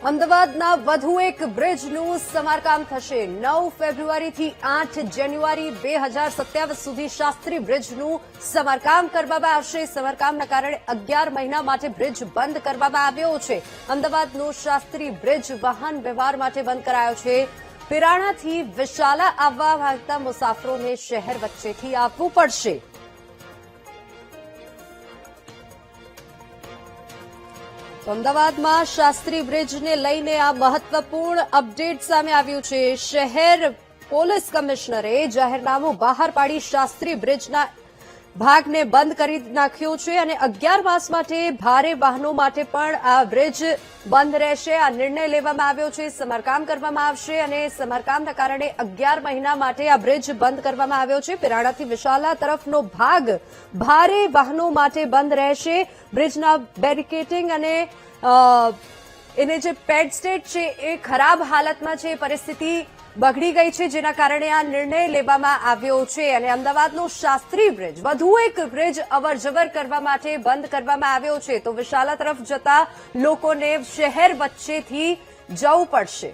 અમદાવાદના વધુ એક બ્રિજનું સમારકામ થશે। 9 ફેબ્રુઆરીથી 8 જાન્યુઆરી 2027 સુધી શાસ્ત્રી બ્રિજનું સમારકામ કરવામાં આવશે। સમારકામના કારણે 11 મહિના માટે બ્રિજ બંધ કરવામાં આવ્યો છે। અમદાવાદનો શાસ્ત્રી બ્રિજ વાહન વ્યવહાર માટે બંધ કરાયો છે। પિરાણાથી વિશાલા આવવા માંગતા મુસાફરોને શહેર વચ્ચેથી આવવું પડશે। અમદાવાદમાં શાસ્ત્રી બ્રિજને લઈને આ મહત્વપૂર્ણ અપડેટ સામે આવ્યું છે। શહેર પોલીસ કમિશનરે જાહેરનામું બહાર પાડી શાસ્ત્રી બ્રિજના ભાગને બંધ કરી નાખ્યો છે અને 11 માસ માટે ભારે વાહનો માટે પણ આ બ્રિજ બંધ રહેશે। આ નિર્ણય લેવામાં આવ્યો છે। સમારકામ કરવામાં આવશે અને સમારકામના કારણે 11 મહિના માટે આ બ્રિજ બંધ કરવામાં આવ્યો છે। પિરાણાથી વિશાલા તરફનો ભાગ ભારે વાહનો માટે બંધ રહેશે। બ્રિજના બેરિકેડિંગ અને એને જે પેડ સ્ટેટ છે એ ખરાબ હાલતમાં છે। પરિસ્થિતિ બગડી ગઈ છે, જેના કારણે આ નિર્ણય લેવામાં આવ્યો છે અને અમદાવાદનો શાસ્ત્રી બ્રિજ વધુ એક બ્રિજ અવરજવર કરવા માટે બંધ કરવામાં આવ્યો છે। તો વિશાલા તરફ જતા લોકોને શહેર વચ્ચેથી જવું પડશે।